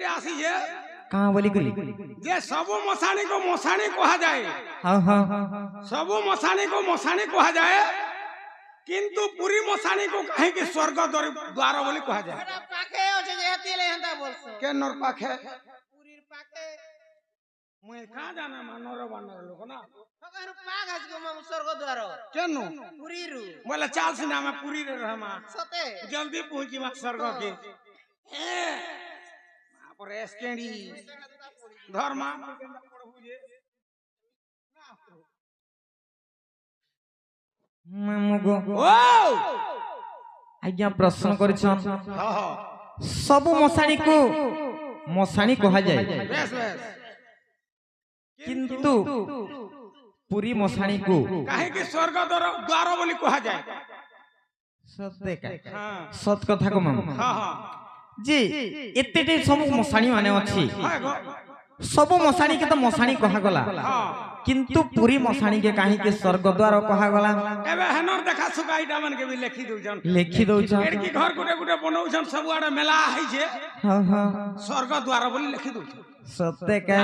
गुटे आसी जे कहाँ बोली करी जे सबु मसाणी को मसाणी कहा जाए। हाँ हाँ सबु मसाणी को मसाणी कहा जाए किंतु पूरी मसाणी को कहीं के स्वर्ग द्वार बोली कहा जाए। पाखे होचे जे हेतिले हंता बोलसो के नर पाखे पुरीर पाखे मैं कहाँ जाना मानर बानर लोग ना फकर पाग हज को मम स्वर्ग द्वार केनु पुरीरु बोले चाल सिना में पूरी रे रहमा सते जल्दी पहुंची मा स्वर्ग के पर एसकेडी धर्मा मुगो ओ आज्ञा प्रश्न करिछन हां हां सब मसाणी को मसाणी कहा जाए बेस बेस किंतु पूरी मसाणी को काहे के स्वर्ग द्वार बोली कहा जाए। सत्य का हां सत कथा को माम हां हां जी एतेटे सब मसाणी माने अछि हां गो सब मसाणी के तो मसाणी कहा गला हां किंतु पूरी मसाणी के काहे के स्वर्ग द्वार कहा गला एबे हनर देखा सुकाईटा मन के भी लिखि दउ जन लिखि दउ छ एड़की घर गुटे गुटे बनौ जन सब आड़े मेला है जे हां हां स्वर्ग द्वार बोली लिखि दउ छ। सत्य का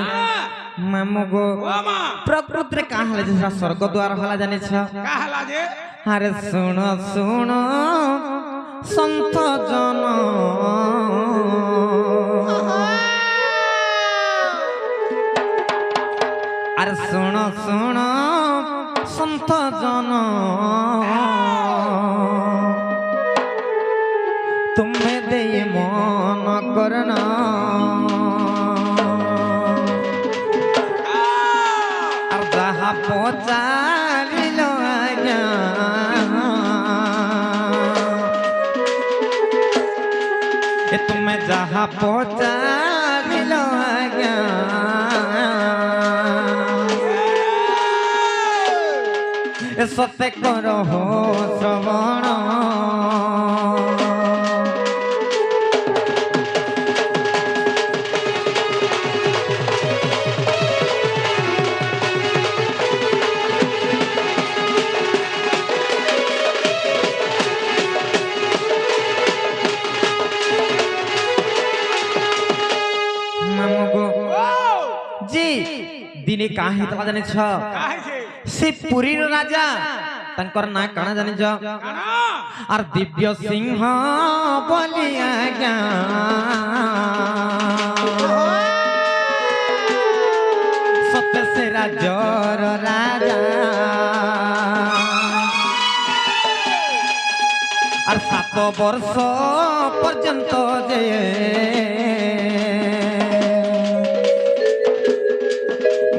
मामो गो ओ मां प्रकृति रे कहा हले जे स्वर्ग द्वार हला जाने छ का हला जे अरे सुनो सुनो संत जन अरे सुनो सुनो संत जन तुम्हें दे मन करना और जहाँ पहुँचा तुम्हें जहाँ पहुँचा दिलो आज्ञा सत्य करो हो श्रवण दिने काहे तमा जाने छ काहे जे से पुरी रो राजा तंकर ना काना जाने छ काना और दिव्य सिंह बोली आज्ञा सत्य से राजर राजा और 7 वर्ष पर्यंत जे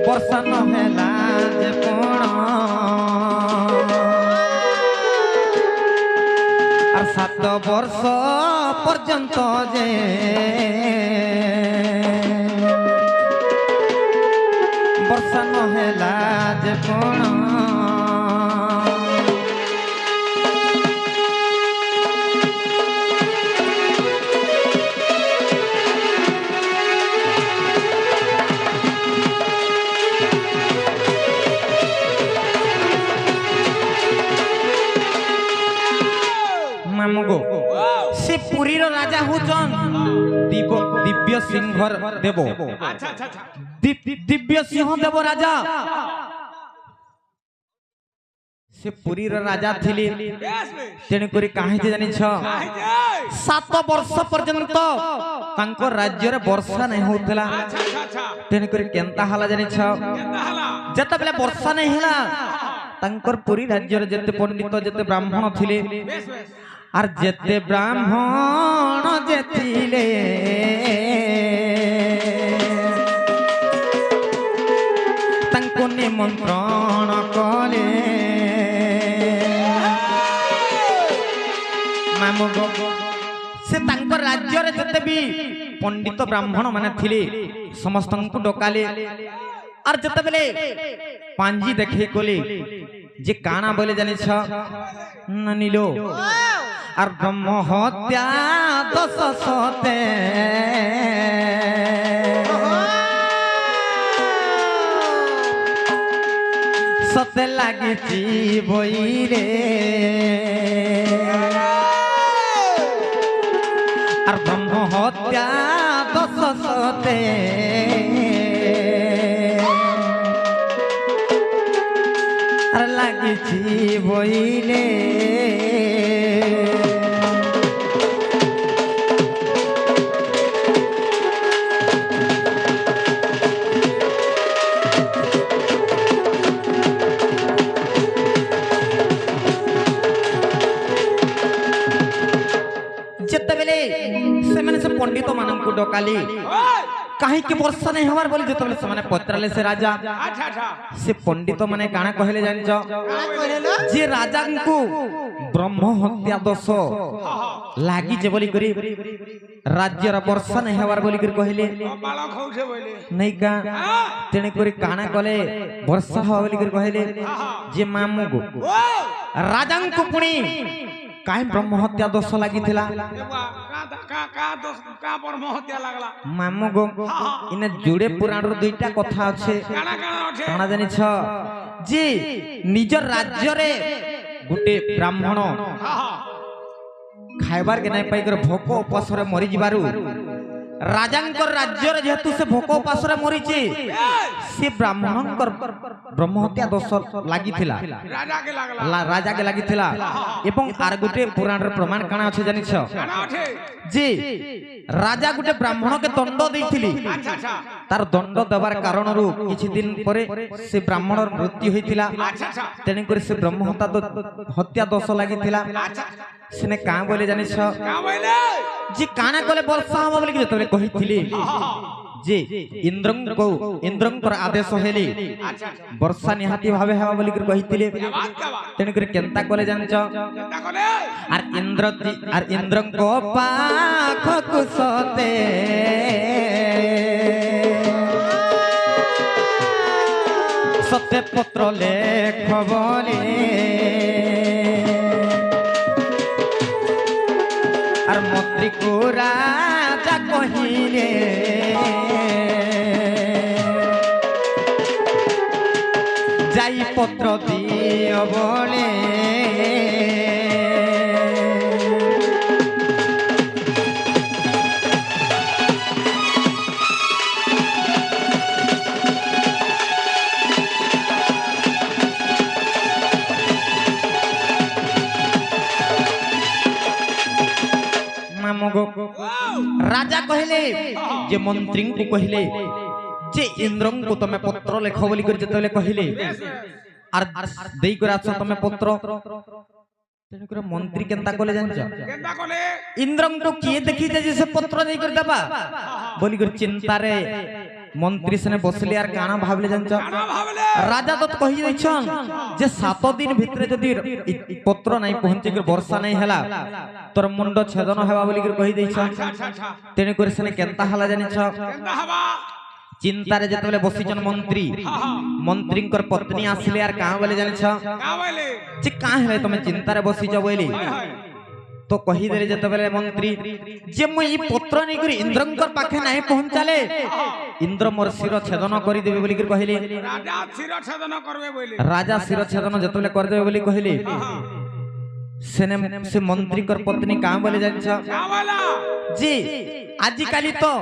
वर्षा नहेला जे कोण और 7 वर्ष पर्यंत जे वर्षा नहेला जे कोण मामगो से पुरी रो राजा हुजन दिव्य सिंह देव अच्छा अच्छा अच्छा दिव्य सिंह देव राजा से पुरी रो राजा थिली बेस बे तेने करी काहे जे जानि छ काहे जे 7 वर्ष पर्यंत तांको राज्य रे वर्षा नहीं होतला अच्छा अच्छा अच्छा तेने करी केंता हला जानि छ केंता हला जता बेले वर्षा नहीं हला तांकर पुरी राज्य रे जते पंडित जते ब्राह्मण थिले बेस बेस और जेते ब्राह्मण जेतिले तांको निमंत्रण कले मामगो से तांको राज्य रे जते भी पंडित ब्राह्मण माने थिले समस्त को डकाले और जते बेले पांजी देखे कोले जे काना बोले जाने छ ननिलो और ब्रह्म हत्या 10 सते सते लागे बई रे और ब्रह्म हत्या 10 ସତେ আর লাগিছি বইলে যেতবেলে সেমানে সে পণ্ডিত মানଙ୍କୁ ডকালি কাহিকি বর্ষা নাই হবার বলি যেতবেলে সেমানে পত্রালে সে রাজা আচ্ছা আচ্ছা সে পণ্ডিত মানে কাଣା কহিলে জানিছ কাଣା কহিলো যে রাজাଙ୍କୁ ব্রহ্ম হত্যা দোষ লাগিছে বলি করি রাজ্যর বর্ষা নাই হবার বলি করি কহিলে বালক হউছে বইলে নাই কা তেনে করে কাଣା কলে বর্ষা হওয়া বলি করি কহিলে যে মামুগো ও রাজাଙ୍କୁ পুଣି কাই ব্রহ্ম হত্যা দোষ লাগিଥିଲା দেবা কা দোষ কা পরম হত্যা লাগলা মামুগো ইনে জুড়ে পুরাণর দুইটা কথা আছে কানা কানা আছে কাଣା জানিছ যে নিজর রাজ্যরে গোটে ব্রাহ্মণ খাইবার কে নাই পাইकर ভোক উপাসরে মরি ଯିବାରୁ রাজাঙ্কর রাজ্যরে যেহেতু সে ভোক উপাসরে মরিছে সে ব্রাহ্মণঙ্কর ব্রহ্ম হত্যা দোষ লাগিଥିଲା রাজাকে লাগলা রাজাকে লাগিଥିଲା এবং আর গোটে পুরাণর প্রমাণ কাଣା আছে জানিছ কানা আছে যে রাজা গোটে ব্রাহ্মণকে দণ্ড ଦେଇଥିଲି আচ্ছা আচ্ছা তার দণ্ড দেবার কারণରୁ কিছু দিন পরে সে ব্রাহ্মণর মৃত্যু হয়েছিল আচ্ছা আচ্ছা তেনে করে সে ব্রহ্ম হত্যা দোষ লাগিଥିଲା আচ্ছা সেনে কাঁ বলে জানিছ কা বইলে যে কানা কলে বর্ষা হব বলি যেতবে কহিଥିଲି যে ইন্দ্রঙ্কর আদেশ হেলি আচ্ছা বর্ষা নিহাতি ভাবে হবা বলি কহিଥିଲେ বাদ দেবা তেনে করে কেনতা কলে জানিছ চিন্তা করে আর ইন্দ্রঙ্ক পাখকু সতে সতে পত্র লেখ বলে আর মন্ত্রী কো রাজা কহিলে যাই পত্র দিও বলে রাজা কহিলে যে মন্ত্রীଙ୍କୁ কহিলে যে ইন্দ্রଙ୍କୁ তুমি পত্র লেখ বলি করে যেতবেলে কহিলে আর দেই করে আছ তুমি পত্র তেনে করে মন্ত্রী কেনতা কলে জানিছ কেনতা কলে ইন্দ্রଙ୍କୁ কিয়ে দেখিছে যে সে পত্র দেই করে দেবা বলি করে চিন্তারে মন্ত্রী সেনে বসলে আর কানা ভাবলে জানিছ কানা ভাবলে রাজা তো কহি দিছন যে 7 দিন ভিতরে যদি পত্র নাই পৌঁছে করে বর্ষা নাই হেলা তোর মুন্ড ছেদন হেবা বলি করে কহি দিছন আচ্ছা আচ্ছা আচ্ছা তেনে করে সেনে কেনতা হালা জানিছ কেনতা হবা চিন্তারে যেতবেলে বসিছন মন্ত্রী মন্ত্রীঙ্কর পত্নী আসলে আর কাঁ বলে জানিছ কা বইলে যে কাঁ হেলে তুমি চিন্তারে বসিছ বইলি হয় হয় তো কহিদেলে যেতবেলে মন্ত্রী যে মুই এই পত্র নেই করে ইন্দ্রঙ্কর পাখে নাই পৌঁছালে ইন্দ্র মোর শির ছেদন করে দেবে বলি করে কহিলে রাজা শিরচ্ছেদন করবে বইলে রাজা শির ছেদন যেতবেলে করে দেবে বলি কহিলে সেনে সে মন্ত্রীকর পত্নী কাঁ বলে জানিছ কা বইলা যে আজিকালি তো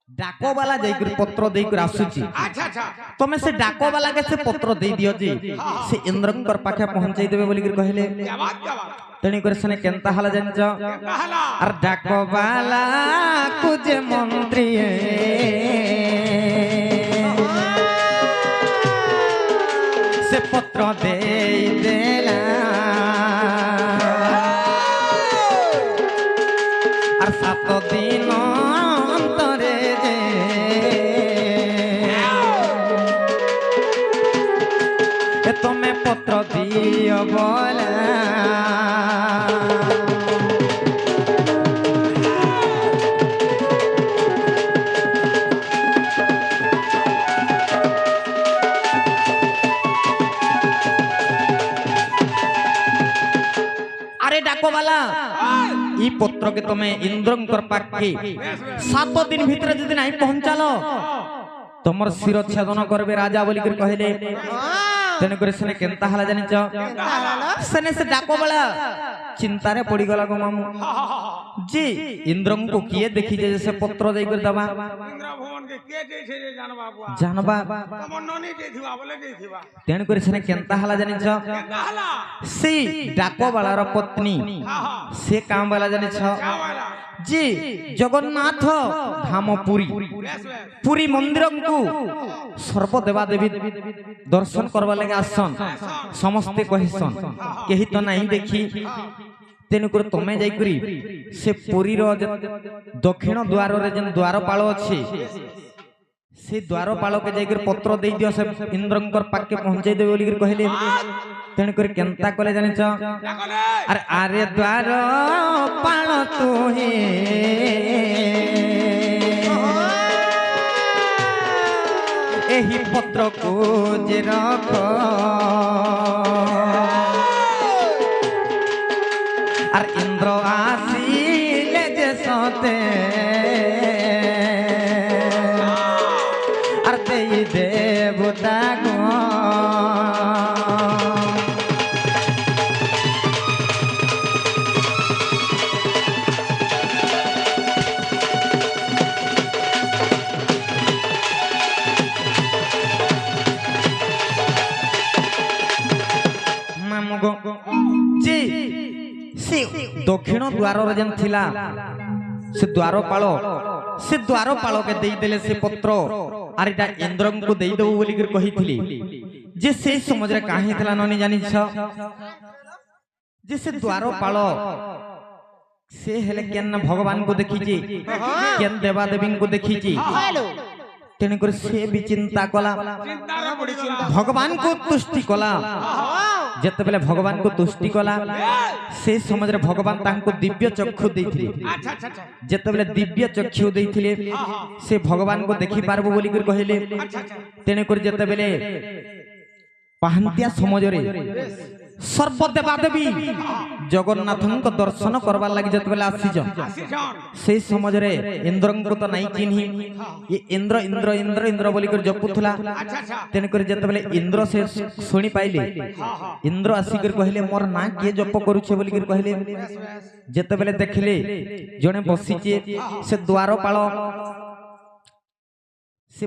ডাকবালা যাই করে পত্র দেই করে আসুছি আচ্ছা আচ্ছা তুমি সে ডাকবালাকে সে পত্র দেই দিও যে সে ইন্দ্রঙ্কর পাখে পৌঁছাই দেবে বলি করে কহিলে বাদ দেবা তেনি করে সেনে কেনতা হালা জানিছ কেনতা হলা আর ডাকবালা কুজে মন্ত্রী সে পত্র দেই দেলা আর 7 দিন অন্তরে যে তুমি পত্র দিও বলা আরে ডাকবালা এই পত্রকে তুমি ইন্দ্রঙ্কর পাখে 7 দিন ভিতরে যদি নাই পৌঁছালো তোমার শিরচ্ছেদন করবে রাজা বলি করে কহিলে ତେଣୁକରି ସେନେ କେନ୍ତା ହେଲା ଜାଣିଛ କେନ୍ତା ହଲାଲ ସେନେ ସେ ଡାକ ବେଳା ଚିନ୍ତାରେ ପଡିଗଲା ଗো ମାମୁ ଯେ ଇନ୍ଦ୍ରଙ୍କୁ କିଏ ଦେଖିଛେ ଯେ ସେ ପତ୍ର ଦେଇକରି ଦବା इंद्र भुवन के देछे जे जानबा बुआ ଜାଣବା तम ननी देथिबा बोले देथिबा ତେଣୁକରି ସେନେ କେନ୍ତା ହେଲା ଜାଣିଛ केंदा हला ସେଇ ଡାକ ବାଳାର ପତ୍ନୀ हां ସେ କାଁ ବେଲା ଜାଣିଛ क्या वाला ଯେ ଜଗନ୍ନାଥ ଧାମ ପୁରୀ बेस बेस ପୁରୀ ମନ୍ଦିରକୁ ସର୍ବ ଦେବା ଦେବୀ ଦର୍ଶନ କରବା ଲାଗି ଆସନ୍ ସମସ୍ତେ କହିସନ୍ କେହି ତ ନାହିଁ ଦେଖି ତେଣୁକରି ତମେ ଯାଇକରି ସେ ପୁରୀର ଦକ୍ଷିଣ ଦ୍ୱାରରେ ଯେନ୍ ଦ୍ୱାରପାଳ ଅଛି ସେ ଦ୍ୱାରପାଳକେ ଯାଇକରି ପତ୍ର ଦେଇ ଦିଅ ସେ ଇନ୍ଦ୍ରଙ୍କର ପାଖେ ପହଞ୍ଚେଇ ଦେବେ ବୋଲିକରି କହିଲେ ତେଣୁକରି କେନ୍ତା କଲେ ଜାଣିଛ डाकले ଆରେ ଆରେ ଦ୍ୱାରପାଳ ତୁହେ ଏହି ପତ୍ରକୁ ଯେ ରଖ আর ইন্দ্র আসিলে যে সতে আর দেই দেবতা গো মামু গো জি ସେ ଦକ୍ଷିଣ ଦ୍ୱାରରେ ଯେନ୍ ଥିଲା ସେ ଦ୍ୱାରପାଳ ସେ ଦ୍ୱାରପାଳକେ ଦେଇଦେଲେ ସେ ପତ୍ର ଆର ଏଟା ଇନ୍ଦ୍ରଙ୍କୁ ଦେଇଦେବୁ ବୋଲିକରି କହିଥିଲି ଯେ ସେଇ ସମୟରେ କାହିଁ ହେଇଥିଲା ନନି ଜାଣିଛ ଯେ ସେ ଦ୍ୱାରପାଳ ସେ ହେଲେ କେନ୍ ଭଗବାନଙ୍କୁ ଦେଖିଛି କେନ୍ ଦେବାଦେବୀଙ୍କୁ ଦେଖିଛି हेलो ତେଣୁକରି ସେ ବି ଚିନ୍ତା କଲା चिंता रे बड़ी चिंता ଭଗବାନଙ୍କୁ ତୁଷ୍ଟି କଲା ଯେତେବେଳେ ଭଗବାନଙ୍କୁ ତୁଷ୍ଟି କଲା ସେ ସମୟରେ ଭଗବାନ ତାଙ୍କୁ ଦିବ୍ୟ ଚକ୍ଷୁ ଦେଇଥିଲେ अच्छा अच्छा अच्छा ଯେତେବେଳେ ଦିବ୍ୟ ଚକ୍ଷୁ ଦେଇଥିଲେ ସେ ଭଗବାନଙ୍କୁ ଦେଖି ପାରବୁ ବୋଲିକରି କହିଲେ अच्छा अच्छा ତେଣୁକରି ଯେତେବେଳେ ପାହାନ୍ତିଆ ସମୟରେ ସର୍ବଦେବାଦେବୀ ଜଗନ୍ନାଥଙ୍କ ଦର୍ଶନ କରବାର ଲାଗି ଯେତେବେଳେ ଆସିଛନ୍ आसीछन ସେଇ ସମୟରେ ଇନ୍ଦ୍ରଙ୍କୁ ତ ନାଇଁ ଚିହ୍ନି ଏ ଇନ୍ଦ୍ର ଇନ୍ଦ୍ର ଇନ୍ଦ୍ର ଇନ୍ଦ୍ର ବୋଲିକରି ଜପୁଥିଲା अच्छा अच्छा ତେଣୁକରି ଯେତେବେଳେ ଇନ୍ଦ୍ର ସେ ଶୁଣି ପାଇଲେ ଇନ୍ଦ୍ର ଆସିକରି କହିଲେ ମୋର ନାଁ କିଏ ଜପ କରୁଛେ ବୋଲିକରି କହିଲେ ଯେତେବେଳେ ଦେଖିଲେ ଜଣେ ବସିଛେ ସେ ଦ୍ୱାରପାଳ ସେ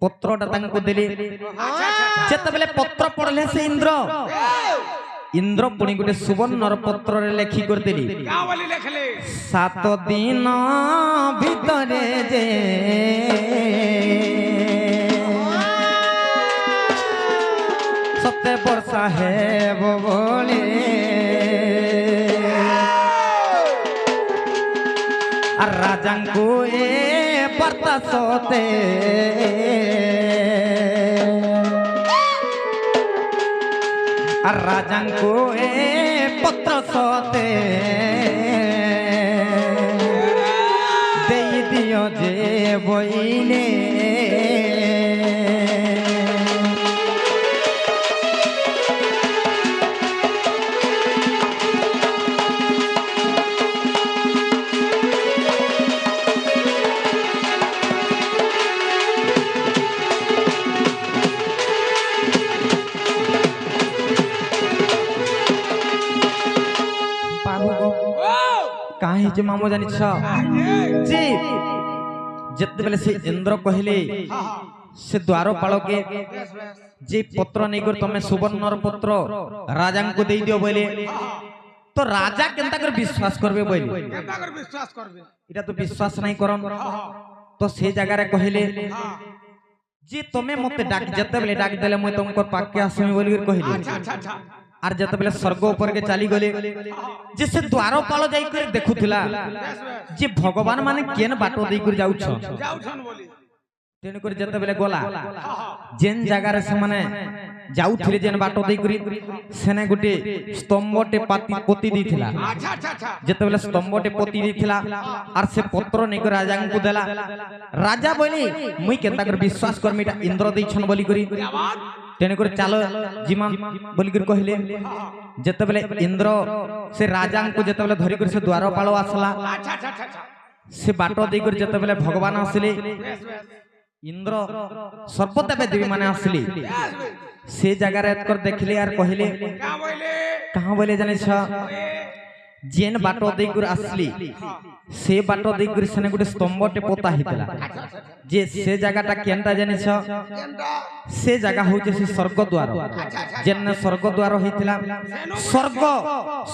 ପତ୍ରଟା ତାଙ୍କୁ ଦେଲେ ଯେତେବେଳେ ପତ୍ର ପଢିଲେ ସେ ଇନ୍ଦ୍ର ଇନ୍ଦ୍ର ପୁଣି ଗୋଟେ ସୁବର୍ଣ୍ଣର ପତ୍ରରେ ଲେଖି କରିଦେଲି क्या वाली लिखले 7 ଦିନ ଭିତରେ ଯେ ସତେ ବର୍ଷା ହେବ ବୋଲେ আর রাজাঙ্কু এ বার্তা সতে আর রাজাঙ্কু এ পত্র সতে দেই দিও যে বইলে কাহি যে মামু জানিছ জি যেতেবেলে সে ইন্দ্র কহিলে সে দ্বারপালকে যে পত্র নেইকর তুমি সুবর্ণর পত্র রাজাঙ্কু দেই দিও বলে তো রাজা কেনতা করে বিশ্বাস করবে বলে केंदा कर विश्वास करबे এটা তো বিশ্বাস নাই করন তো সেই জায়গারে কহিলে যে তুমি মতে ডাক যেতেবেলে ডাক দেলে মই তোমার পাকে আসমি বলি কহিলে अच्छा अच्छा अच्छा আর যেতেবেলে স্বর্গ উপরকে চালি গলে যে সে দ্বারপাল যাই করে দেখুথিলা যে ভগবান মানে কেন বাটো দেই করে যাউছ जाउछन बोली তেণু করে যেতেবেলে গলা যেন জায়গারে সে মানে যাউথিলে যেন বাটো দেই করে সেনে গুটি স্তম্ভটে পতি দিছিলা अच्छा अच्छा अच्छा যেতেবেলে স্তম্ভটে পতি দিছিলা আর সে পত্র নেই করে রাজাঙ্কু দেলা রাজা বলি মুই কেনতা করে বিশ্বাস করমি এটা ইন্দ্র দেইছন বলি করি आवाज তেনে করে চালো জিমা বলি করে কহিলে যেতেবেলে ইন্দ্র সে রাজাঙ্কু যেতেবেলে ধরি করে সে দ্বারপাল আসলা अच्छा अच्छा अच्छा अच्छा সে বাটো দেই করে যেতেবেলে ভগবান আসলে बेस बेस इंद्र सर्वदेव देवी माने आसली से जगह कर देखले यार कहले क्या बोले कहाँ बोले जाने जेन बाटो देकर आसली से बाटो देकर सेने गोटे स्तंभटे पोता हितला जे से जगहटा केनटा जाने से जगह होचे से स्वर्ग द्वार जेन स्वर्ग द्वार हितला स्वर्ग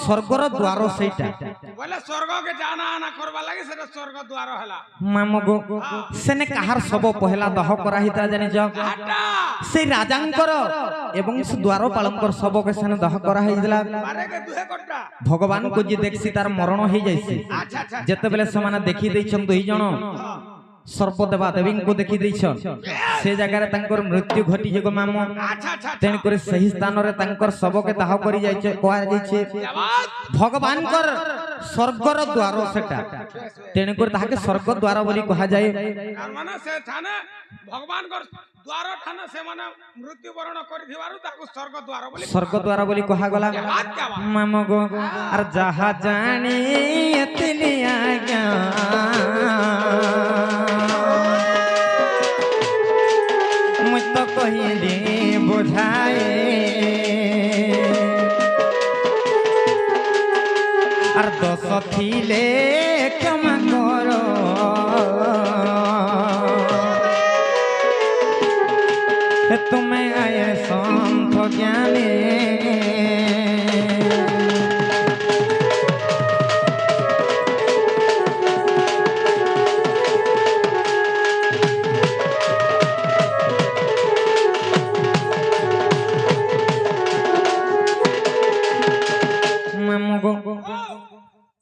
स्वर्गर द्वार सेटा बोले स्वर्ग के जाना आना करबा लागि सेटा स्वर्ग द्वार हला मामगो सेने कहार सब पहला दह करा हितला जाने हटा से राजांकर एवं से द्वारपालंकर सब के सेने दह करा हितला मारे के दुहे कोटा भगवान को जे देखसी तार मरण हो जाइसी अच्छा अच्छा जते बेले समाना देखि दैछन दुई जण सर्वदेवा देवी को देखि दैछन से जगह रे तांकर मृत्यु घटी जे गो मामो अच्छा अच्छा तेन करे सही स्थान रे तांकर सब के दाह करी जाइछे कोआ जाइछे भगवान कर स्वर्गर द्वार सेटा तेन करे ताके स्वर्ग द्वार बोली कहा जाय तार माने से थाने भगवान कर द्वार थाने से माने मृत्यु वरण करि दिवारु ताको स्वर्ग द्वार बोली स्वर्ग द्वार बोली कहा गला क्या बात मामो गो अर जहा जानी एतलिया मुझ तो कही दे बुझाए और दोष थिले क्षमा करो तुम्हें आए संत ज्ञानी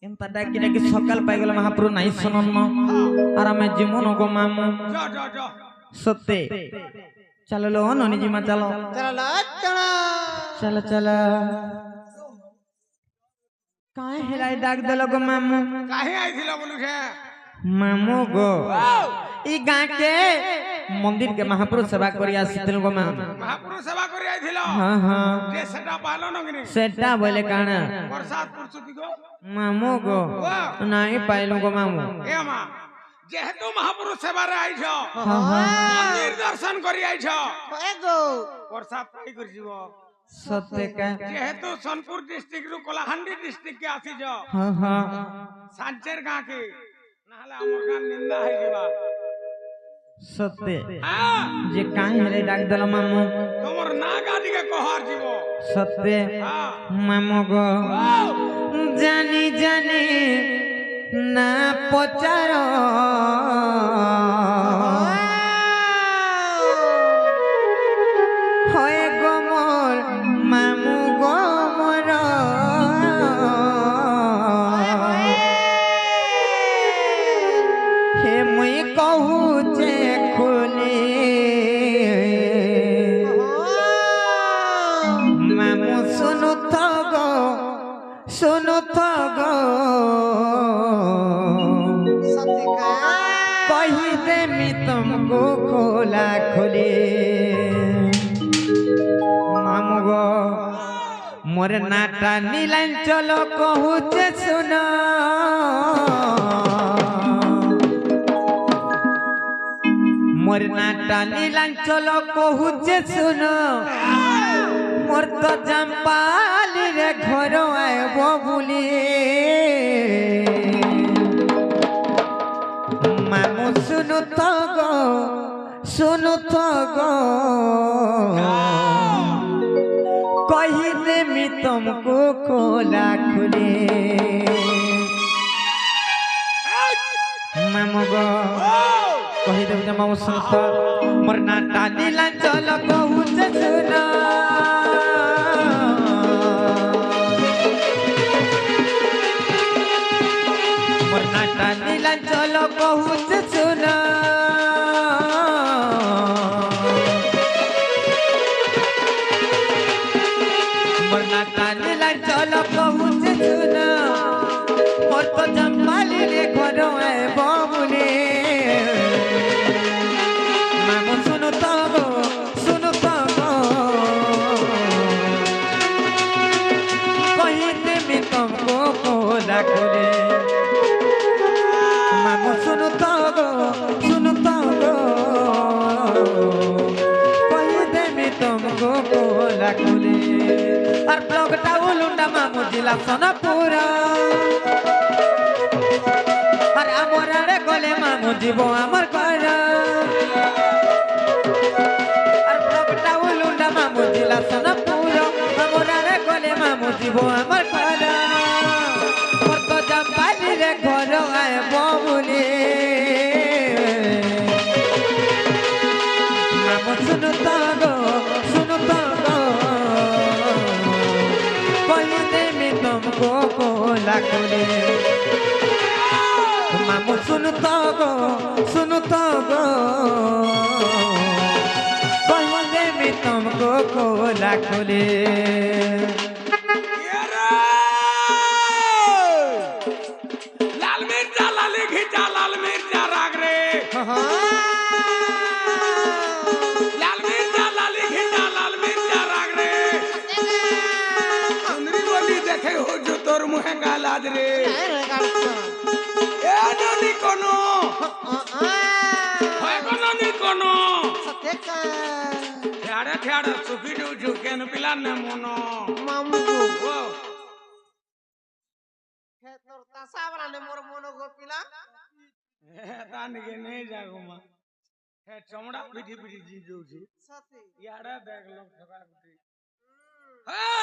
एंता डाकी डाकी सकाल पाई गला महाप्रभु नाई सुनन और आमे जीवन गो मामू जा सत्ते चलो लो नोनी जी मा चलो चलो चलो चलो चलो काहे हेलाई डाक देलो गो मामू काहे आइथिलो बोलु के मामू गो ई गां के मंदिर के महाप्रभु सेवा करी आसितिल गो मामू महापुरुष सेवा करि आइथिलो हां हां जे सेटा पालो नगनी सेटा बोले काना प्रसाद पुरसुति गो मामू गो नाही पाइलो गो मामू ए मा जेहेतु महापुरुष सेवा रे आइछो हां हां मंदिर दर्शन करि आइछो एगो प्रसाद पाई कर जीवो सत्य का जेहेतु सोनपुर डिस्ट्रिक्ट रु कोलाहांडी डिस्ट्रिक्ट के आसीजो हां हां सांचेर गां के नहले हमर गां निंदा है जीवा सत्य हां जे काहे हेलाई डाक देलो मामू तोमर ना गाडी के कहर जीवो सत्य हां मामू गो जानी जानी ना पचारो होए गो मोर मामू गो मोर हे मुई कहू जे खुली मामू सुनु तो गो सत्य का कही दे मी तुमको खोला खोले मामू गो मोर नाटा नीलांचल कहूचे सुन मोर नाटा नीलांचल कहूचे सुन मोर तो जम्पाली रे घर आएबो बुली मामू सुनु तो गो कही दे मी तुमको खोला खुले मामू गो कही दे मामू सुन तो मोर नाटा नीलांचल कहूचे सुन मोर नाटा नीलांचल कहूचे सुन मोर नाटा नीलांचल कहूचे सुन मोर तो जम्पाली रे घर आएबो बुली मामू सुनु तो गो कही दे मी तुमको खोला खोले मामू सुनु तो गो আর ব্লকটা উলুন্ডা মামু জেলা সোনাপুর আর আমার আড়ে গলে মামু জীব আমার ঘর আর ব্লকটা উলুন্ডা মামু জেলা সোনাপুর আমার আড়ে গলে মামু জীব আমার ঘর মোর তো জাম্পালি রে ঘর আয় ববুলি মামু শুনো তো গো কহি দেমি তুমকো কোলা কোলে মামু শুনো তো গো কহি দেমি তুমকো কোলা কোলে लाल मिर्चा लाली घिचा लाल मिर्चा राग रे लाल मिर्चा लाली घिचा लाल मिर्चा राग रे सुंदरी बोली देखे हो जो तोर मुहे गालाज रे ए ननी कोनो होय कोनो नी कोनो ठेड़े ठेड़े सुखी डू झुके न पिला ने मोनो मामू ओ তোর তাসাবরা নে মোর মনো গোপিলা तान के नहीं जागो मा हे चमड़ा पीठी पीठी जी जोजी সতে याड़ा देख लो ठगा गुटी हे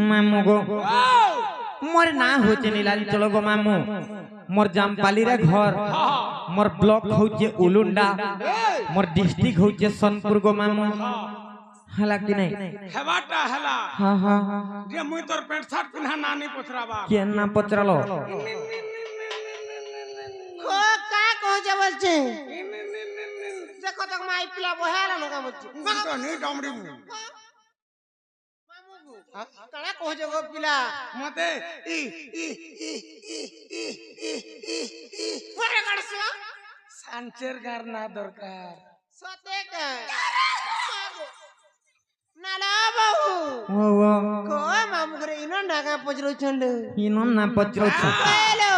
মামু গো মোর না হচ্ছে নীলাঞ্চল গো মামু মোর জামপালি রে ঘর মোর ব্লক হচ্ছে উলুন্ডা মোর ডিস্ট্রিক্ট হচ্ছে সোনপুর গো মামু হালা কি নাই हेवाटा हला হ্যাঁ হ্যাঁ जे मुई तोर पेंट शर्ट पिन्हा नानी पछराबा কে না পচরালো কো কা কইছে বলছে দেখো তো মাই পিলা বহেলা লগা বলছে तो नहीं डमड़ी मु মামু গো কানা কইছে গো পিলা मते ई ई ई ई ई ई ई পরে কাটছো सांचेर करना दरकार সতে কা নালা বাবু ও ও কো মামু করে ইনো নাগা পজরো চন্ড ইনম না পচরছ হ্যালো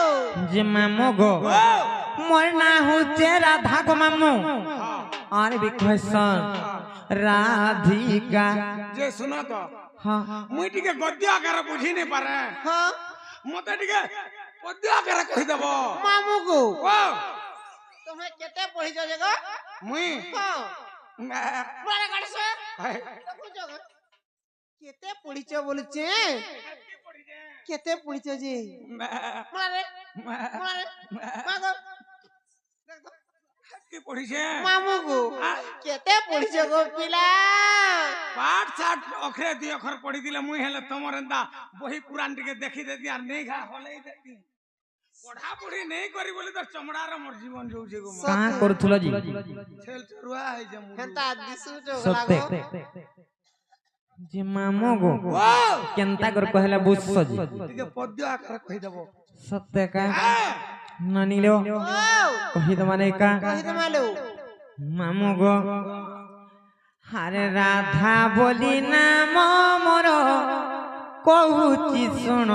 যে মামু গো মোর না হচ্ছে রাধা গো মামু আর বি question রাধিকা जे सुनो तो হ্যাঁ मुई टिके गद्य आकार बुझी नहीं पारे হ্যাঁ मते टिके पद्य आकार कहि देबो মামু গো ओ তুমি কেতে পড়িছ যে গো मुई হ্যাঁ পরে কাটছো কেতে পড়িছ বলছে কেতে পড়িছ যে মারে মারে মাগো की पढ़िছে মামু গো কেতে পড়িছ গো পিলা पाठ साठ अखरे दी अखर पढ़ी दिले मुई हेले तमर एंदा बही कुरान टिके देखि देती आर नहीं घा होले देती पढ़ा पढ़ी नहीं करी बोली तो चमड़ा रे मोर जीवन जोउछे गो मा कहां करथुलो जी छेल चरुआ है जे मुई হেতা দিছু তো সত্যি যে মামু গো কেনতা কর কহলা বুঝছ জি टिके पद्य आकार कहि देबो সত্য কা নানিলো ও কহি দ মানে কা কহি দমালো মামু গো হারে রাধা বলি নাম মোর কহুচি শুণ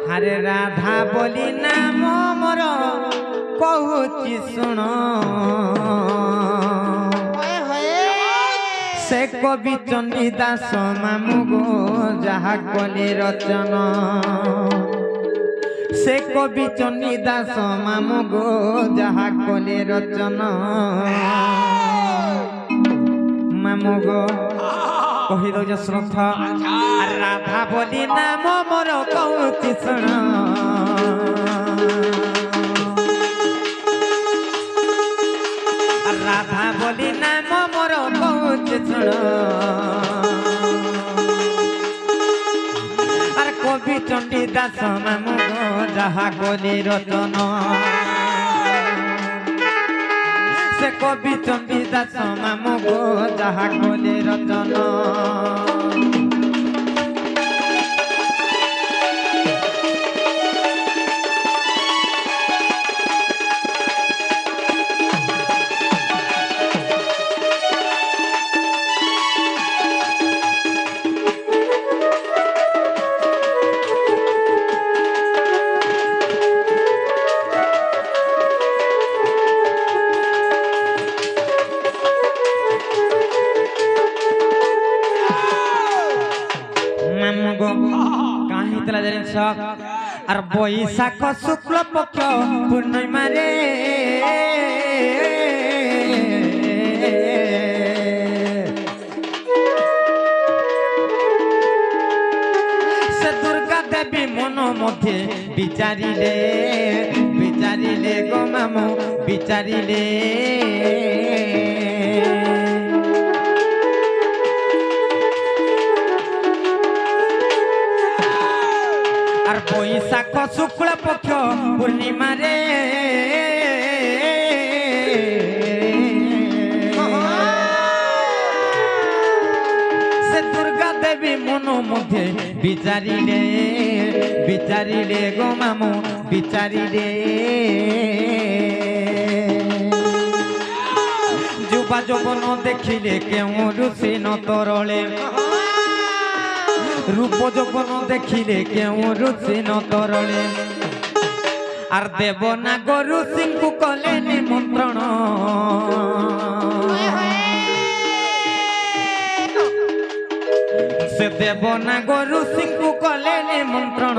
হারে রাধা বলি নাম মোর কহুচি শুণ হয়ে হয়ে সে কবি চণ্ডী দাস মামু গো যাহা কলি রচন সে কবি চণ্ডী দাস মামু গো যাহা কলি রচন মামু গো কহি দৌছ শ্রদ্ধ আর রাধা বলি নাম মোর কৌচি শুণ রাধা বলি নাম যাহা কলি রচন সে কবি চণ্ডী দাস মামু গো যাহা কলি রচন আর বৈশাখ শুক্ল পক্ষ পূর্ণিমারে সে দুর্গা দেবী মন মধ্যে বিচারিলে বিচারিলে গো মামু বিচারিলে আর বৈশাখ শুক্ল পক্ষ পূর্ণিমারে সে দুর্গা দেবী মন মধ্যে বিচারিলে বিচারিলে গো মামু বিচারিলে যুবা যৌবন দেখিলে কেউ ঋষি নতরলে রূপ যৌবন দেখিলে কেউ ঋষি নতরলে আর দেব না গরু সিংহু কলে নিমন্ত্রণ সে দেব না গরু সিংহু কলে নিমন্ত্রণ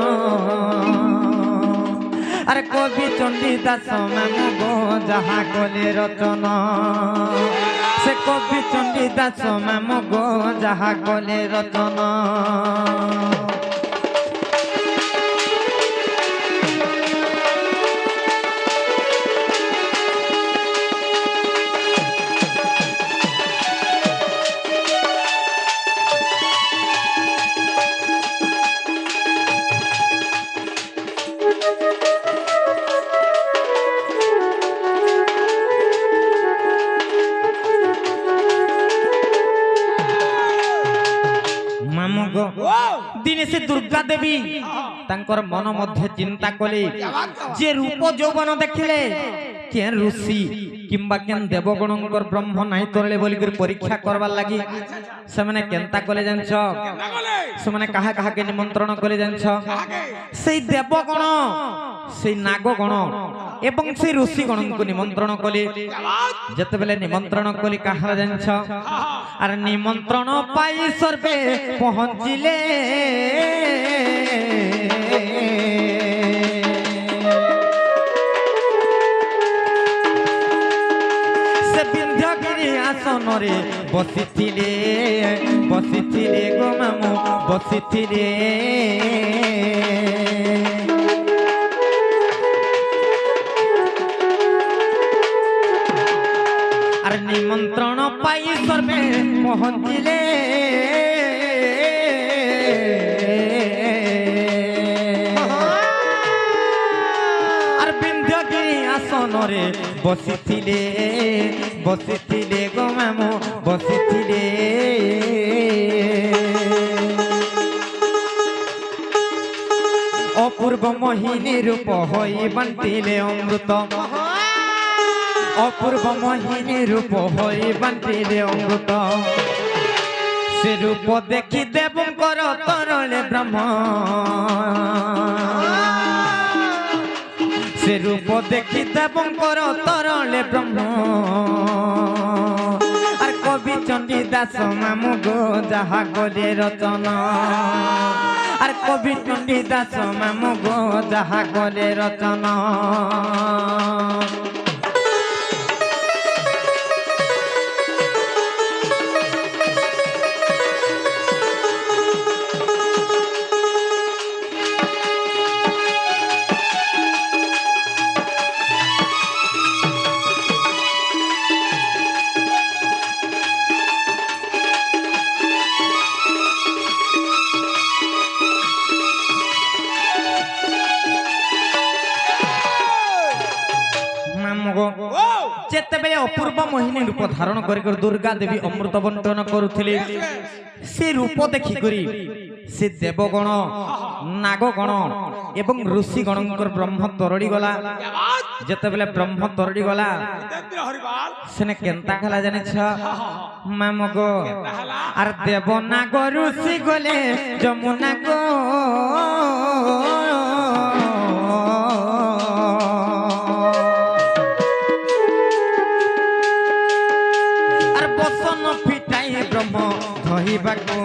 আর কবি চণ্ডী দাস মামু গো যাহা কলে রচন সে কবি চণ্ডী দাস মামু গো যাহা কলে রচন দিনে সে দুর্গা দেবী তাঙ্কর মন মধ্যে চিন্তা কলে যে রূপ যৌবন দেখিলে কেন ঋষি কিংবা কেন দেবগণঙ্কর ব্রহ্ম নাই তরলে বলি করে পরীক্ষা করবার লাগি সেমানে কেনতা কলে জানছ সেমানে কাহা কাহাকে নিমন্ত্রণ কলে জানছ সেই দেবগণ সেই নাগগণ এবং সেই ঋষিগণଙ୍କୁ নিমন্ত্রণ কলে যেতেবেলে নিমন্ত্রণ কলি কাহার জানছ আর নিমন্ত্রণ পাই সর্বে পৌঁছিলে সে বিন্ধ্যগিরি আসনরে বসিছিলে বসিছিলে গো মামু বসিছিলে আর নিমন্ত্রণ পাই সর্বে পৌঁছিলে আর বিন্ধ্যগিরি আসনরে বসিছিলে বসিছিলে গো মামু বসিছিলে অপূর্ব মোহিনী রূপ হই বান্টিলে অমৃত অপূর্ব মোহিনী রূপ হই বান্টিলে অমৃত সে রূপ দেখি দেবঙ্কর তরলে ব্রহ্ম সে রূপ দেখি দেবঙ্কর তরলে ব্রহ্ম আর কবি চণ্ডী দাস মামু গো যাহা কলে রচন আর কবি চণ্ডী দাস মামু গো যাহা কলে রচন ମାମୁଗୋ ଯେତେବେଳେ ଅପୂର୍ବ ମୋହିନୀ ରୂପ ଧାରଣ କରି ଦୁର୍ଗା ଦେବୀ ଅମୃତ ବଣ୍ଟନ କରୁଥିଲେ ସେ ରୂପ ଦେଖିକରି ସେ ଦେବଗଣ ନାଗଗଣ ଏବଂ ଋଷିଗଣଙ୍କର ବ୍ରହ୍ମ ତରଡ଼ି ଗଲା ଯେତେବେଳେ ବ୍ରହ୍ମ ତରଡ଼ି ଗଲା ସେନେ କେନ୍ତା ହେଲା ଜାଣିଛ ମାମୁଗୋ আর দেব না গো ঋষি গলে যমুনা গো আর বসন ফিটাই ব্রহ্ম ধইবাকো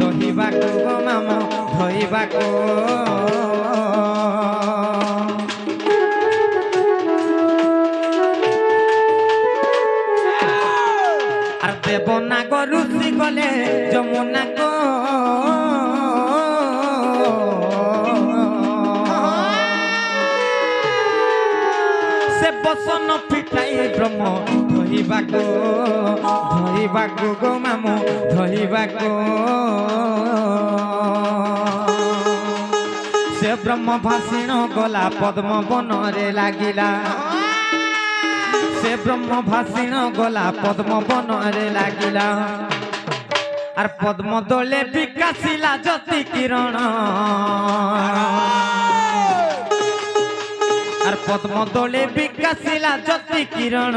ধইবাকো গো মাম ধইবাকো দেব না গো ঋষি গলে যমুনা গো সে বসন ফিটাই ব্রহ্ম ধরিবাকো ধরিবাকো গো মামু ধরিবাকো সে ব্রহ্ম ভাষিণ গলা পদ্ম বনরে লাগিলা সে ব্রহ্ম ভাষিণ গলা পদ্ম বনরে লাগিলা আর পদ্ম দোলে বিকাশিলা জ্যোতি কিরণ আর পদ্ম দোলে বিকাশিলা জ্যোতি কিরণ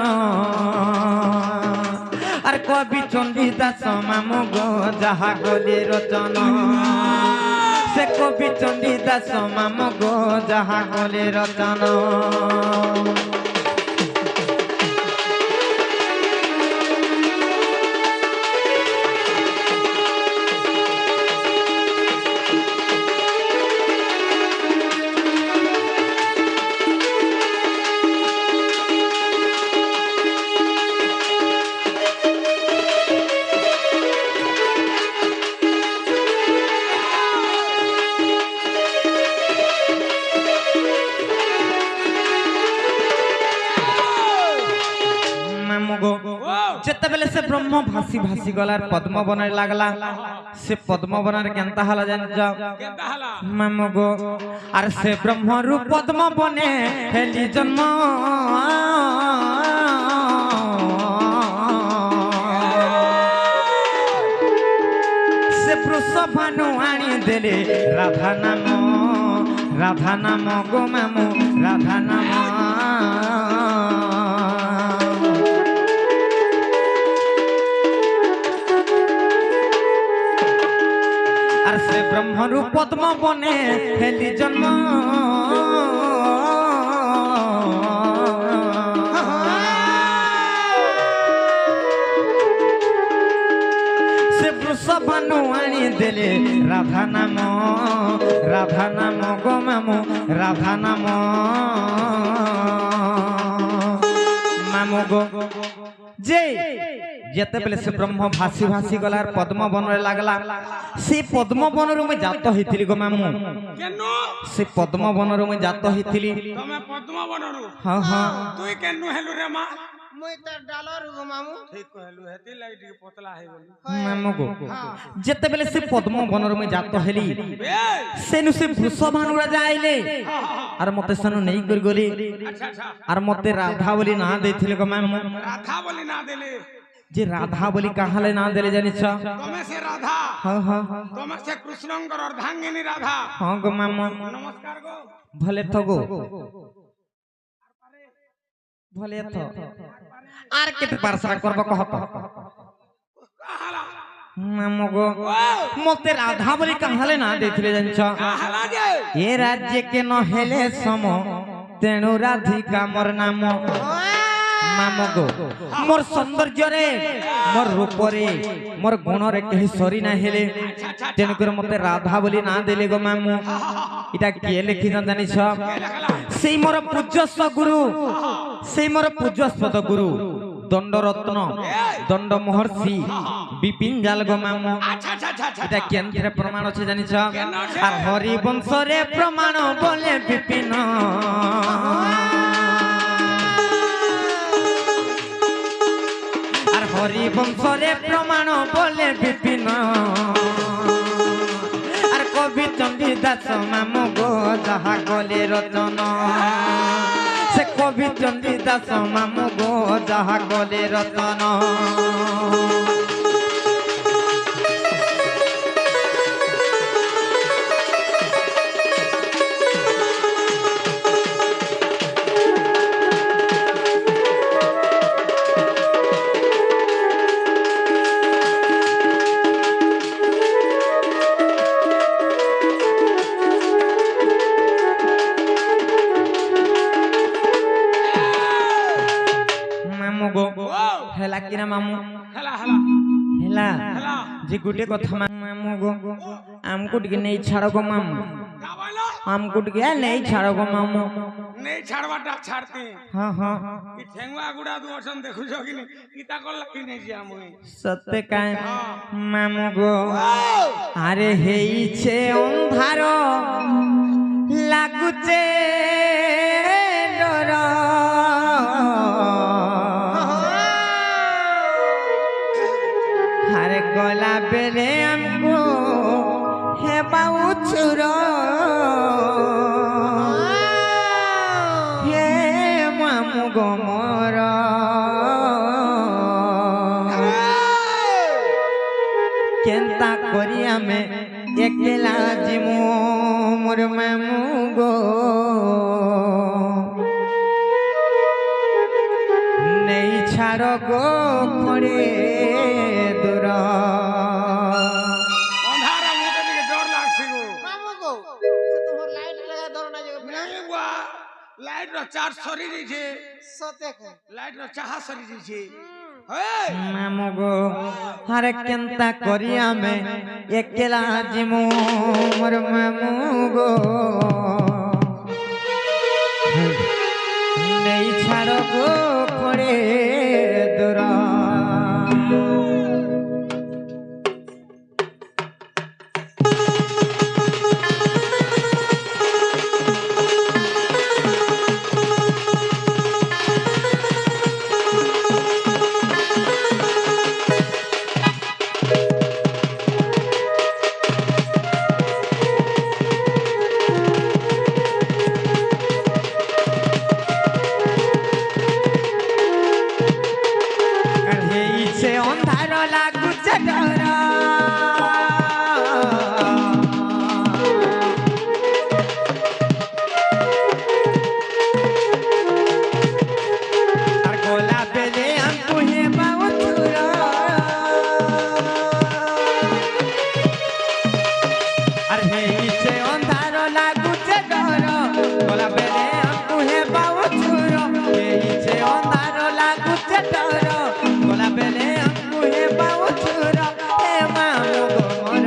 আর কবি চণ্ডীদাস মামু গো যাহা গলে রচন সে কবি চণ্ডীদাস মামু গো যাহা গলে রচন যেতেবেলে সে ব্রহ্ম ভাসি ভাসি গলার পদ্ম বনের লাগলা সে পদ্ম বনের কেনতা হলা জানিছ মামু গো আর সে ব্রহ্মরূ পদ্ম বনে হেলি জন্ম সে বৃষভানু আনি দেলে রাধা নাম গো মামু রাধা নাম আর সে ব্রহ্মরূপ পদ্ম বনে হেলি জন্ম সে বৃষভানু আনি দেলে রাধা নাম গো মামু রাধা নাম মামু গো যে যেতেবেলে সে ব্রহ্ম ভাসি ভাসি গলার পদ্ম বনরে লাগলা সেই পদ্ম বনরু মুই জাত হইতিলি গো মামু কেন সে পদ্ম বনরু মুই জাত হইতিলি তুমি পদ্ম বনরু হ্যাঁ হ্যাঁ তুই কেন হেলু রে মা মুই তার ডালর গো মামু ঠিক কহেলু হেতি লাগি টিকে পতলা হই গলি মামু গো যেতেবেলে সে পদ্ম বনরু মুই জাত হেলি সেনু সে বৃষভানু রাজা আইলে আর মতে সেনু নেই করি গলি আচ্ছা আচ্ছা আর মতে রাধা বলি না দেইছিলে গো মামু রাধা বলি না দেলে যে রাধা বলি কাহালে না দেলে জানিছ তুমি সে রাধা হ্যাঁ হ্যাঁ তুমি সে কৃষ্ণঙ্কর অর্ধাঙ্গিনী রাধা হ্যাঁ গো মামু নমস্কার গো ভলে তো গো ভলে তো আর কেতে পারসরা করব কহত কাহালা মামু গো মতে রাধা বলি কাহালে না দেইছিলে জানিছ কাহালা যে এ রাজ্যে কে নহেলে সম তেণু রাধিকা মোর নাম মামু গো মোর সৌন্দর্যরে মোর রূপরে মোর গুণরে কেহি সরি না হেলে তেণু করে মতে রাধা বলি না দেলে গো মামু এটা কিয়ে লিখি না জানিছ সেই মোর পূজ্যস্ব গুরু সেই মোর পূজ্যস্পদ গুরু দণ্ডরত্ন দণ্ড মহর্ষি বিপিন জাল গো মামু আচ্ছা আচ্ছা আচ্ছা এটা কেন্দ্রে প্রমাণ আছে জানিছ আর হরি বংশরে প্রমাণ বলে বিপিন আর হরি বংশরে প্রমাণ বলে বিপিন আর কবি চণ্ডীদাস মামু গো যাহা গলে রচন সে কবি চন্ডী দাস মামু গো যাহা গলে রতন হেলা কিনা মামু হেলা হেলা হেলা হেলা যে গোটে কথা মামু গো আমকু টিকে নেই ছাড়ো গো মামু কা বলো আমকু টিকে নেই ছাড়ো গো মামু নেই ছাড়বাটা ছাড়তে হ্যাঁ হ্যাঁ ই ঠেঙ্গুয়া গুড়া দু অসন দেখুছ কি নি ইতা কল কি নেই যে আমি সত্যি কায় মামু গো আরে হেইছে অন্ধার লাগুছে ডর আরে গলা বেলে আমকো হেবা উছুর হে মামু গো মোর কেনতা করি আমি একলা জিমু মোর মামু গো নেই ছাড় গো খড়ে দূর অন্ধারা মোটে দিকে ডর লাগছে গো মামু গো সে তোমার লাইট লাগা ধরো না যে নাই বুয়া লাইট র চার্জ সরি দিছে সতে কে লাইট র চাহা সরি দিছে হেই মামু গো আরে কেনতা করি আমি একলা জিমু মোর মামু গো নেই ছাড় গো খড়ে দূর হেইছে অন্ধার লাগুছে ডর আর গলা বেলে আমকু হেবা উছুর আর হেইছে অন্ধার লাগুছে ডর গলা বেলে আমকু হেবা উছুর হেইছে অন্ধার লাগুছে ডর গলা বেলে আমকু হেবা উছুর হে মামু গো মোর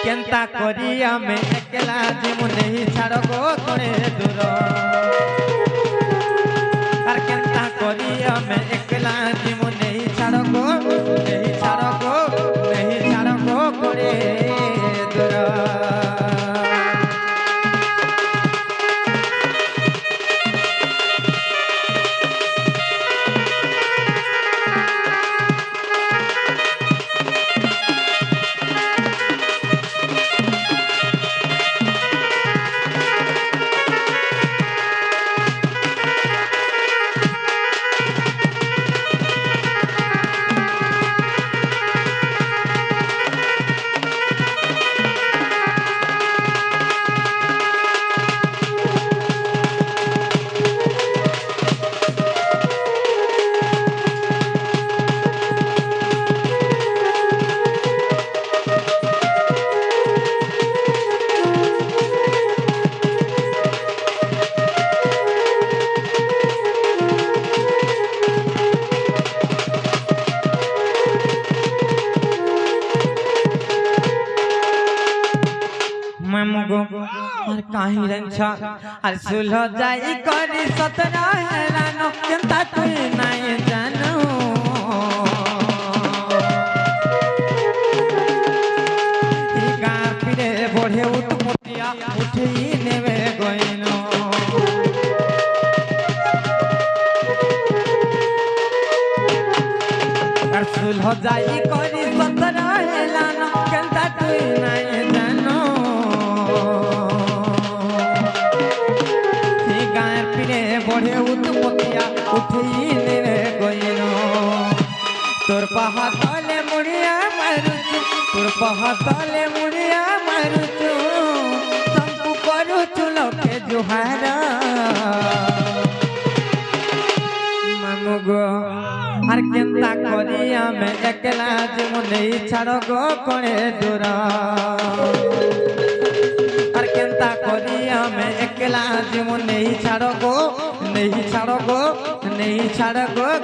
কেনতা করি আমি একলা জিমু নেই ছাড় গো করে দূর আর কেনতা করি আমি একলা জিমু নেই ছাড় গো নেই ছাড় গো নেই ছাড় গো করে দূর মামু গো আর কাহি রেঞ্ছা আর সুলহ যাই করি সতরা হেরান কেনতা তুই নাই জানো ই গা পিরে বড়ে উঠপটিয়া উঠেই নেবে গইন আর সুলহ যাই করি সতরা হেরান কেনতা তুই নাই জানো ହାତଲେ ମୁଡ଼ିଆ ମାରୁଛୁ ପୂର୍ବ ହାତଲେ ମୁଡ଼ିଆ ମାରୁଛୁ ତମକୁ କରୁଛୁ ଲୋକେ ଜୁହାର ମାମୁ ଗো আর কেন্তা করি আমি একলা জীবন নেই ছাড় গো কোণে দূর আর কেন্তা করি আমি একলা জীবন নেই ছাড় গো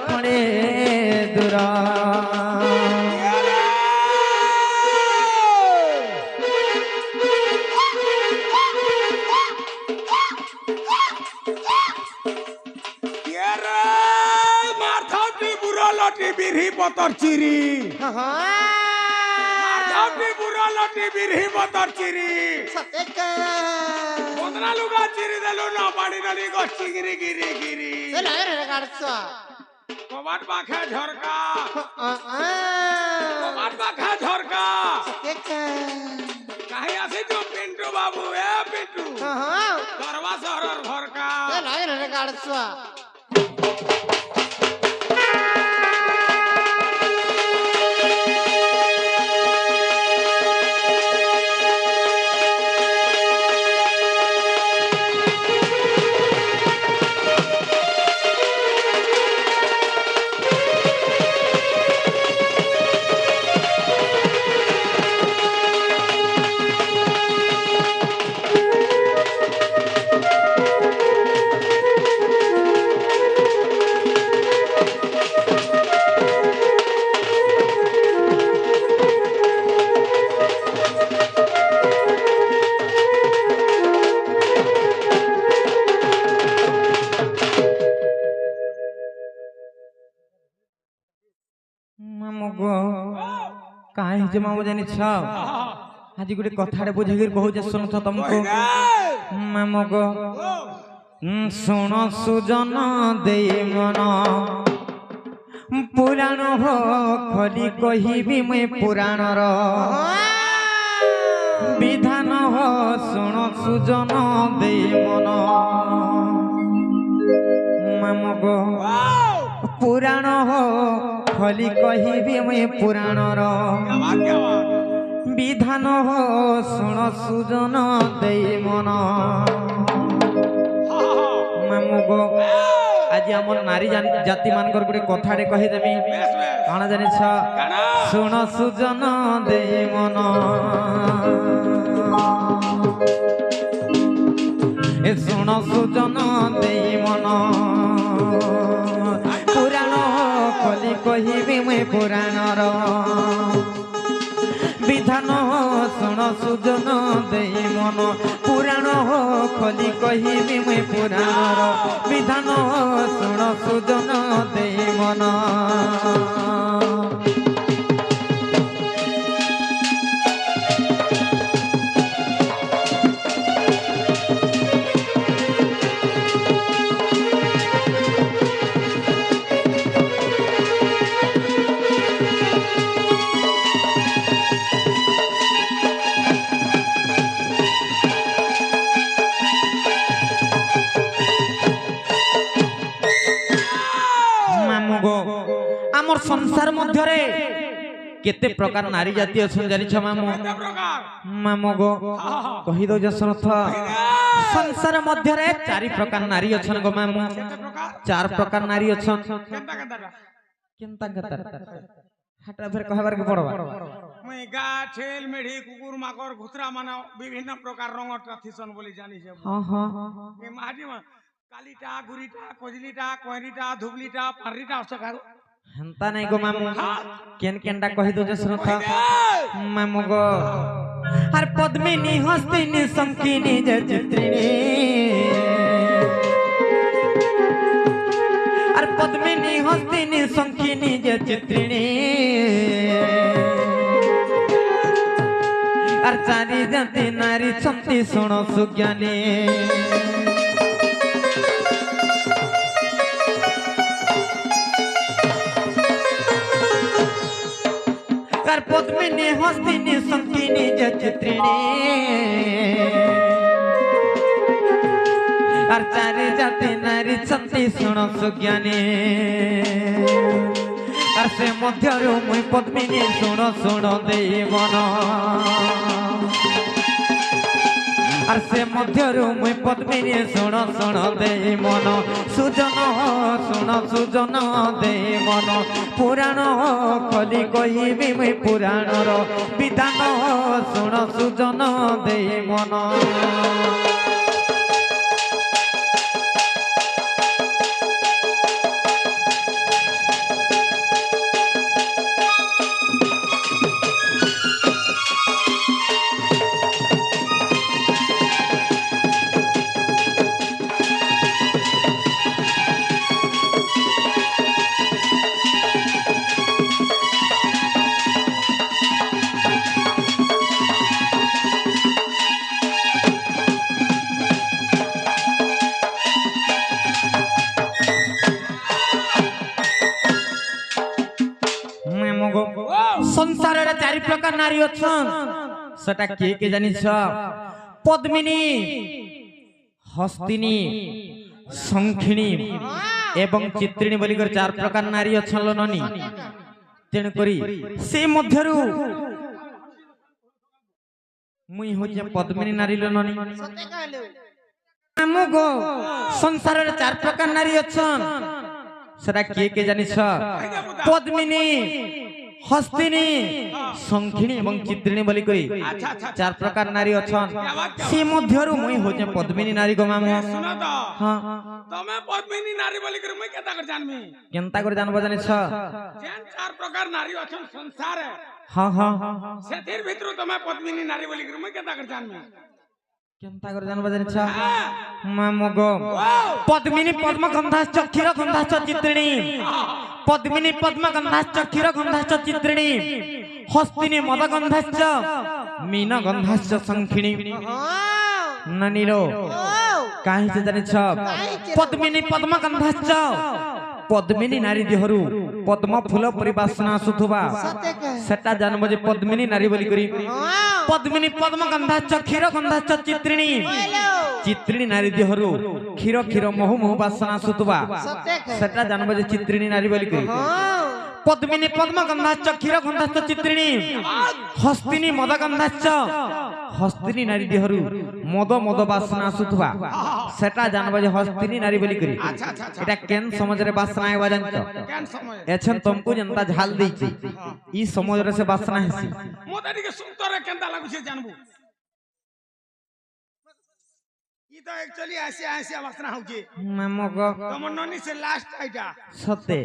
কোণে দূর লটি বিরহি পতর চিরি মাঝাউটি বুড়ো লটি বিরহি পতর চিরি বদনা লুগা চিরি দেলু না বাড়ি নলি গছি গিরি গিরি গিরি কবাট বাখা ঝরকা কবাট বাখা ঝরকা কাহি আসি তো পিন্টু বাবু এ পিন্টু করবা শহরের ঘরকা काहे जे मामू जानी छ आज गुटे कथारे बुझेगिर कहू जे सुन तुमको मामू गो सुन सुजन दे मन पुराण हो खली कहिबी मैं पुराण रो विधान हो सुन सुजन दे मन मामू गो पुराण हो खली कहिबी मैं पुराण रो विधान हो सुन सुजन दे मन मामू गो आज आम नारी जाति मानकर गोटे कथाटे कहीदेमी कण जानी सुन सुजन दे मन ए सुन सुजन दे मन पुराण खली कहिबी मैं पुराण रो विधान हो सुन सुजन दे मन पुराण हो खली कहिबी मैं पुराण रो विधान हो सुन सुजन दे मन आमर संसार मध्यरे केते प्रकार नारी जाति अछन जानि छ मामू मामू गो कहि दो जसरथ संसार मध्यरे चारि प्रकार नारी अछन गो मामू चार प्रकार नारी अछन केनता हटा फेर कहबार के पड़बा मैं गा छेल मेढी कुकुर माकर घुतरा माना विभिन्न प्रकार रंग ट्राथिसन बोली जानि छ हां हां ए माटी मा कालीटा गुरीटा कोजलीटा कोहरीटा धुबलीटा पररीटा असका हंता नहीं गो मामू केन केनटा कहि दो जसरथ मामू गो हर पद्मिनी हस्तिनी संकिनी जे चित्रिणी हर पद्मिनी हस्तिनी संकिनी जे चित्रिणी हर चारि जाति नारी छंती सुन सुज्ञानी पद्मिनी हस्तिनी संकिनी जे चित्रिणी और चारि जाति नारी छंती सुन सुज्ञानी আর সে মধ্যরু মুই পদ্মিনী শুণ শুণ দেই মন আর সে মধ্যরু মুই পদ্মিনী শুণ শুণ দেই মন সুজন শুণ সুজন দেই মন পুরাণ খলি কইবি মুই পুরাণর বিধান শুণ সুজন দেই মন संसार चारि प्रकार नारी अछन सेटा के जानिछ पद्मिनी हस्तिनी शंखिनी एवं चित्रिणी बोली कर चार प्रकार नारी अछन ननी तेन करी से मध्यरु मुई होजे पद्मिनी नारी ननी सत्य कहले हमगो संसार चार प्रकार नारी अछन सेटा के जानिछ पद्मिनी हस्तिनी शंखिनी एवं चित्रिणी बोली करी चार प्रकार नारी अछन से मध्यरु मुई होजे पद्मिनी नारी गो मामो सुनो तो हां तमे पद्मिनी नारी बोली कर मैं केता कर जानमी केनता कर जानबो जानि छ जेन चार प्रकार नारी अछन संसार हां हां सेतिर भितरु तमे पद्मिनी नारी बोली कर मैं केता कर जानमी केनता कर जानबो जानि छ मामो गो पद्मिनी पद्म गंधाश्च क्षीर गंधाश्च चित्रिणी पद्मिनी पद्म गंधाश्च क्षीर गंधाश्च चित्रिणी हस्तिनी मद गंधाश्च मीन गंधाश्च शंखिनी ननीलो काहे से जानि छ पद्मिनी पद्म गंधाश्च पद्मिनी नारी देहरु पद्म फूल परि वासना आसुथबा सेटा जानबो जे पद्मिनी नारी बोली करी पद्मिनी पद्म गंधाश्च क्षीर गंधाश्च चित्रिणी चित्रिणी नारी देहरु क्षीर क्षीर महु महु वासना आसुथबा सेटा जानबो जे चित्रिणी नारी बोली करी पद्मिनी पद्म गंधाश्च क्षीर गंधाश्च चित्रिणी हस्तिनी मद गंधाश्च हस्तिनी नारी देहरु मद मद वासना आसुथबा सेटा जानबो जे हस्तिनी नारी बोली करी एटा केन समझ रे वासना आइबा जानत केन समय एछन तुमको जनता झाल देछि ई समझ रे से वासना हेसी मोता टिके सुंदर केनता लागु छे जानबो ई तो एक्चुअली ऐसे ऐसे वासना होची ममगो तम ननी से लास्ट आइटा सते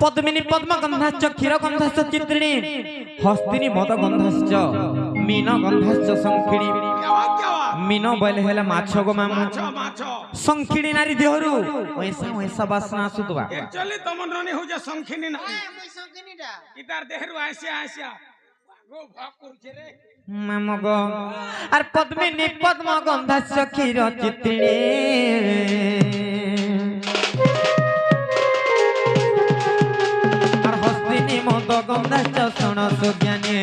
पद्मिनी पद्म गंधाश्च क्षीर गंधाश्च चित्रिणी हस्तिनी मद गंधाश्च मीन गंधाश्च शंखिनी क्या बात मीन बोले हेला माछो गो मामो माछो शंखिनी नारी देहरु वैसा वैसा वासना आसुतबा एक्चुअली तम ननी हो जे शंखिनी ना মই সঙ্গিনীটা इतार देहरु ऐसे ऐसे गो भाग करछे रे ममगो और पद्मिनी पद्म गंधाश्च क्षीर चित्रिणी और हस्तिनी मद गंधाश्च सुण सुज्ञानी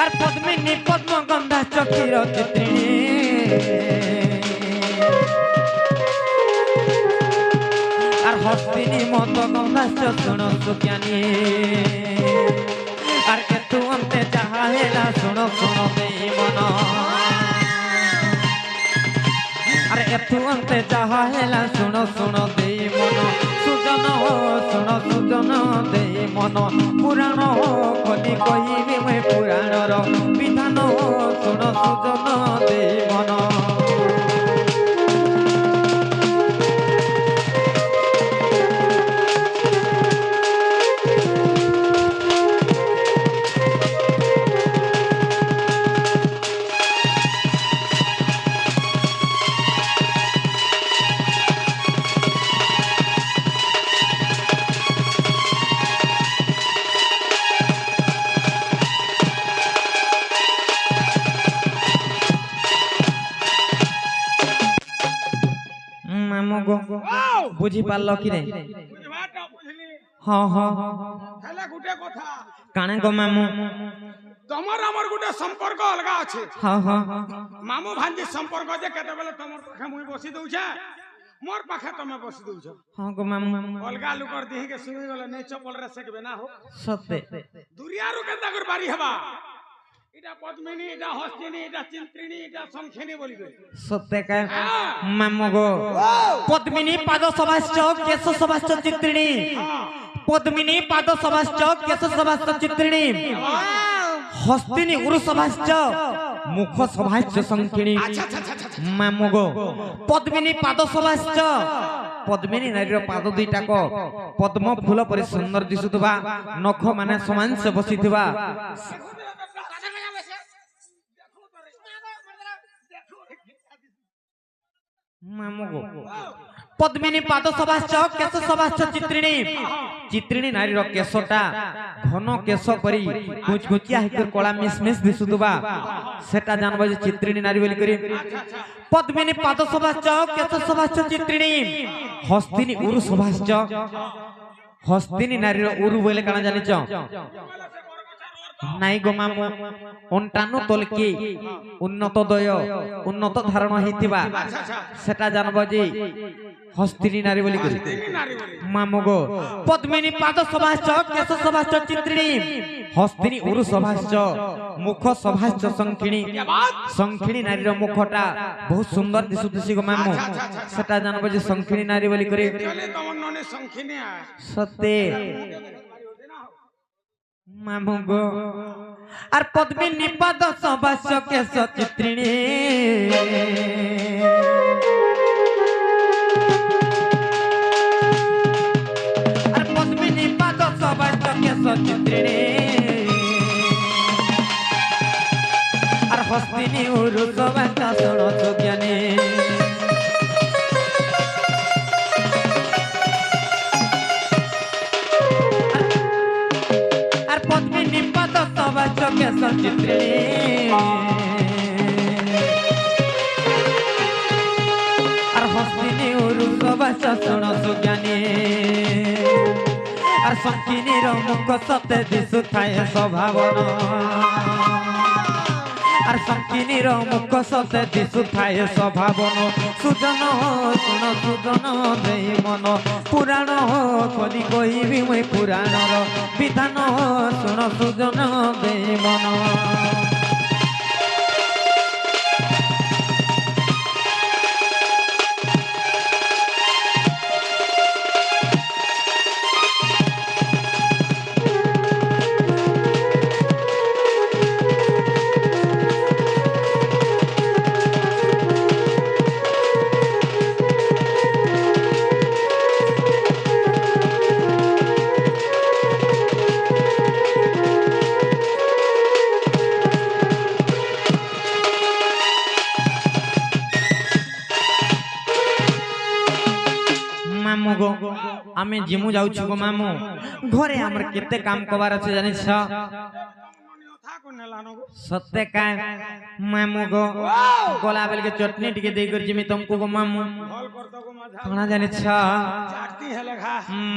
और पद्मिनी पद्म गंधाश्च क्षीर चित्रिणी हस्तिनी मद गंधाश्च सुण सुज्ञानी और केतु अंते जहा हेला सुण सुण देई मन अरे एतु अंते जहा हेला सुण सुण देई मन सुजन सुण सुजन देई मन पुराण कली कहिबी मैं पुराणर विधान सुण सुजन देई मन बुझी पारल कि रे बुझवाटा बुझली हां हां हेला गुटे कथा काणे गो मामू তোমার আমার গোটে সম্পর্ক অলগা আছে হ্যাঁ হ্যাঁ মামু ভাঞ্জি সম্পর্ক যে কেতেবেলে তোমার পাখে মুই বসি দউছে মোর পাখে তুমি বসি দউছ হ্যাঁ গো মামু অলগা লুকর দিহিকে শুনি গলে নেই চপল রে সেকবে না হো সত্যি দুরিয়ারু কেতা করে বাড়ি হবা এটা পদ্মিনী এটা হস্তিনী এটা চিন্ত্রিণী এটা সংখিনী বলি গই সত্যি কায় মামু গো পদ্মিনী পাদ সভাশ্চ কেশ সভাশ্চ চিত্রিণী পদ্মিনী পাদ সভাশ্চ কেশ সভাশ্চ চিত্রিণী হস্তিনী উরু সভাশ্চ মুখ সভাশ্চ সংখিনী আচ্ছা আচ্ছা আচ্ছা আচ্ছা মামু গো পদ্মিনী পাদ সভাশ্চ পদ্মিনী নারীর পাদ দুইটাক পদ্ম ফুল পরি সুন্দর দিশুথিবা নখ মানে সমান সে বসিথিবা মামু গো পদ্মিনী পাদ সভাশ্চ কেশ সভাশ্চ চিত্রিণী চিত্রিণী নারীর কেশটা ঘন কেশ পরি কুচকুচিয়া হইকর কলা মিসমিস দিশুথিবা সেটা জানব যে চিত্রিণী নারী বলি করি পদ্মিনী পাদ সভাশ্চ কেশ সভাশ্চ চিত্রিণী হস্তিনী উরু সভাশ্চ হস্তিনী নারীর উরু বলে কানা জানিছ নাই গো মামু অন্টানু তলকি উন্নত দয় উন্নত ধারণ হইতিবা সেটা জানব যে হস্তিনী নারী বলি করি মামু গো পদ্মিনী পাদ সভাশ্চ কেশ সভাশ্চ চিত্রিণী হস্তিনী উরু সভাশ্চ মুখ সভাশ্চ সংখিণী সংখিণী নারীর মুখটা বহুত সুন্দর দিশুতিছি গো মামু সেটা জানব যে সংখিণী নারী বলি করি তোমার ননে সংখিনী সত্যি মামু গো আর পদ্মিনী পাদ সভাশ্চ কেশ চিত্রিণী আর পদ্মিনী পাদ সভাশ্চ কেশ চিত্রিণী আর হস্তিনী উরু সভাশ্চ শোণ সুজ্ঞানী আর পদ্মিনী পাদ সভাশ্চ কেশ চিত্রিণী আর হস্তিনী উরু সভাশ্চ শোণ সুজ্ঞানী আর সংখিনীর মুখ সতে দিশুথায় স্বভাবন আর সংখিনীর মুখ সতে দিশুথায় স্বভাবন সুজন শুণ সুজন দেই মন পুরাণ কলি কহিবি মুই পুরাণর বিধান শুণ সুজন দেই মন মামু গো আমি জিমু যাউছি গো মামু ঘরে আমার কেতে কাম কবার আছে জানিস সত্যি কায় মামু গো গলা বেলকে চটনি টিকে দেই কর জিমি তুমকু গো মামু কানা জানিস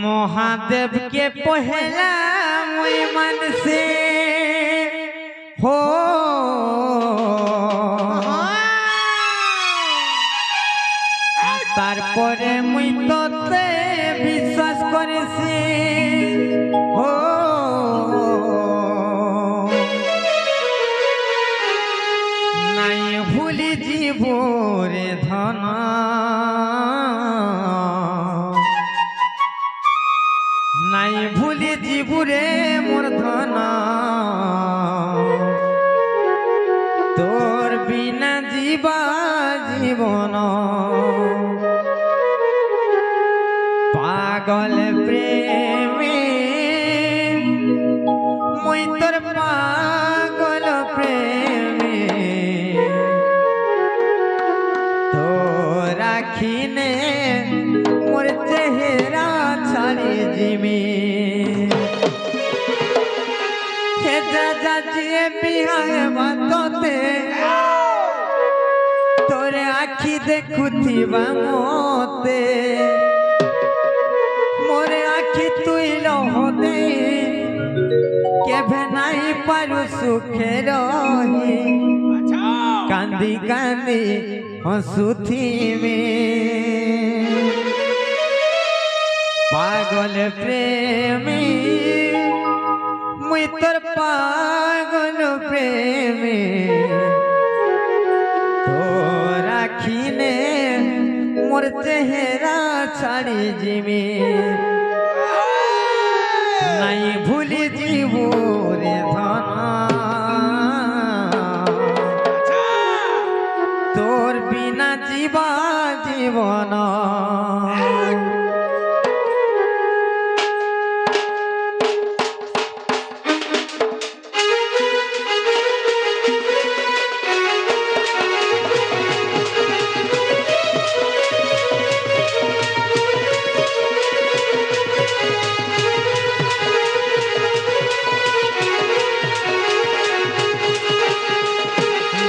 মহাদেব কে পহেলা মুই মানসে হো তারপরে মুই তোতে বিশ্বাস করেছি ও নাই ভুলি জীব রে ধন নাই ভুলি জীব রে মোর ধন তোর বিনা জীবা জীবন পাগল প্রেমে মুই তোর পাগল প্রেমে তো রাখিনে মোর চেহারা ছাড়ি জিমি হে যা যাচিয়ে বিহায় বাততে তোরে আখি দেখুথিবা মতে মোরে আখি তুই লহ দে কেভে নাই পারু সুখে রহি আচ্ছা কান্দি কান্দি হসুথিবে পাগল প্রেমী মুই তোর পাগল প্রেমী তোর আখিনে মোর চেহারা ছাড়ি জিমি নাই ভুলি জীব রে ধন আচ্ছা তোর বিনা জীবা জীবন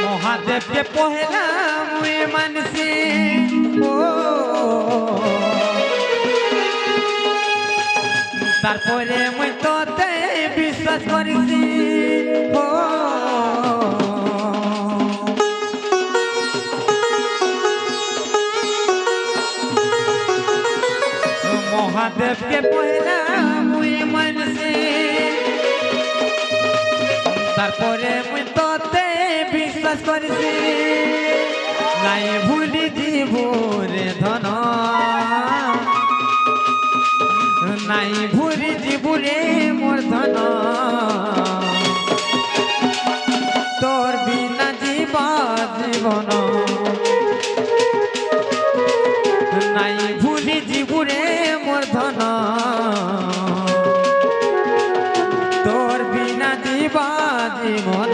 মহাদেবকে পহেলা মুই মানসি ও তারপরে মুই তোতে বিশ্বাস করিছি ও মহাদেবকে পহেলা মুই মানসি তারপরে মুই তোতে বিশ্বাস করিছি নাই ভুলি জীব রে ধন নাই ভুলি জীব রে মোর ধন তোর বিনা জীবা জীবন নাই ভুলি জীব রে মোর ধন তোর বিনা জীবা জীবন